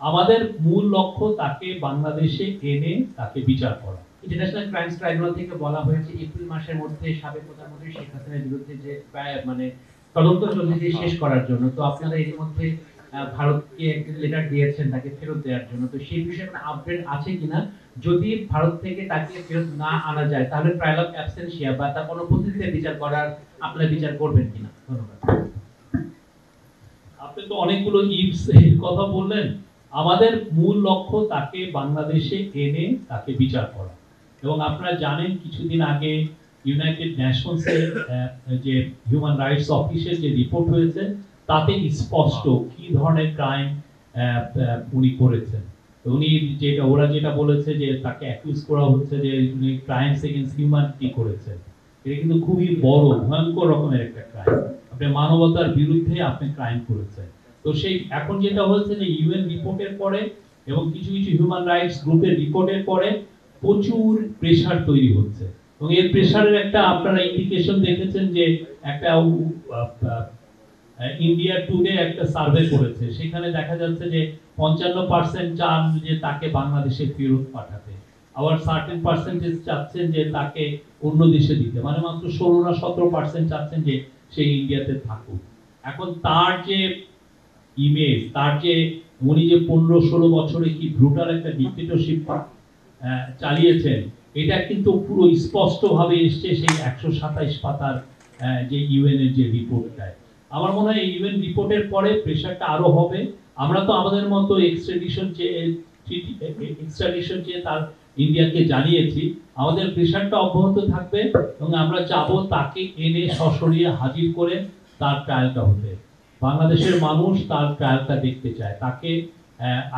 আমাদের মূল লক্ষ্য তাকে বাংলাদেশে এনে তাকে বিচার করা। ইন্টারন্যাশনাল ক্রাইমস ট্রাইব্যুনাল থেকে বলা হয়েছে এপ্রিল মাসের মধ্যে সাবেক প্রধানমন্ত্রী শেখ হাসিনার বিরুদ্ধে যে তদন্ত চলছে শেষ করার জন্য। তো আপনারা এর মধ্যে ভারতকে একটা লেটার দিয়েছেন তাকে ফেরত দেওয়ার জন্য, তো সেই বিষয়ে কোনো আপডেট আছে কিনা? যদি ভারত থেকে তাকে ফেরত না আনা যায় তাহলে ট্রায়াল অফ অ্যাবসেন্সিয়া বা তার অনুপস্থিতিতে বিচার করার আপনারা বিচার করবেন কিনা? ধন্যবাদ। আপনি তো অনেকগুলো ইফস এর কথা বললেন। আমাদের মূল লক্ষ্য তাকে বাংলাদেশে এনে তাকে বিচার করা, এবং আপনারা জানেন কিছুদিন আগে ইউনাইটেড নেশনসের যে হিউম্যান রাইটস অফিসের যে রিপোর্ট হয়েছে তাতে স্পষ্ট কি ধরনের ক্রাইম উনি করেছেন। উনি ওরা যেটা বলেছে যে তাকে অ্যাকিউজ করা হচ্ছে যে উনি ক্রাইমস এগেইনস্ট হিউম্যানিটি করেছেন। এটা কিন্তু খুবই বড় ভয়ঙ্কর রকমের একটা ক্রাইম। আপনি মানবতার বিরুদ্ধে আপনি ক্রাইম করেছেন। তো সেই এখন যেটা হচ্ছে যে ইউএন রিপোর্টের পরে এবং কিছু কিছু হিউম্যান রাইটস গ্রুপের রিপোর্টের পরে প্রচুর প্রেসার তৈরি হচ্ছে, এবং এই প্রেসারের একটা আপনারা ইন্ডিকেশন দেখেছেন যে একটা ইন্ডিয়া টুডে একটা সার্ভে করেছে, সেখানে দেখা যাচ্ছে যে 55% চান যে তাকে বাংলাদেশে ফেরত পাঠাতে, আবার সার্টেন পার্সেন্টেজ চাচ্ছেন যে তাকে অন্য দেশে দিতে, মানে মাত্র 16 না 17% চাচ্ছেন যে সেই ইন্ডিয়াতে থাকুক। এখন তার যে ইমেজ, তার যে উনি যে 15-16 বছরে কি ব্রুটাল একটা ডিক্টেটরশিপ চালিয়েছেন, এটা কিন্তু পুরো স্পষ্ট ভাবে এসছে সেই 127 পাতার যে ইউএন এর যে রিপোর্টটায়। আমার মনে হয় ইউএন রিপোর্টের পরে প্রেশারটা আরো হবে। আমরা তো আমাদের মতো এক্সট্রাডিশন চেয়ে তার ইন্ডিয়াকে জানিয়েছি, আমাদের প্রেশারটা অব্যাহত থাকবে এবং আমরা চাবো তাকে এনে সশরীরে হাজির করে তার ট্রায়ালটা হতে। বাংলাদেশের মানুষ তার ট্রায়ালটা দেখতে চায়, তাকে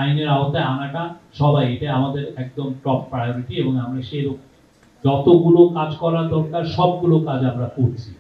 আইনের আওতায় আনাটা সবাই, এটা আমাদের একদম টপ প্রায়োরিটি, এবং আমরা সেই যতগুলো কাজ করা দরকার সবগুলো কাজ আমরা করছি।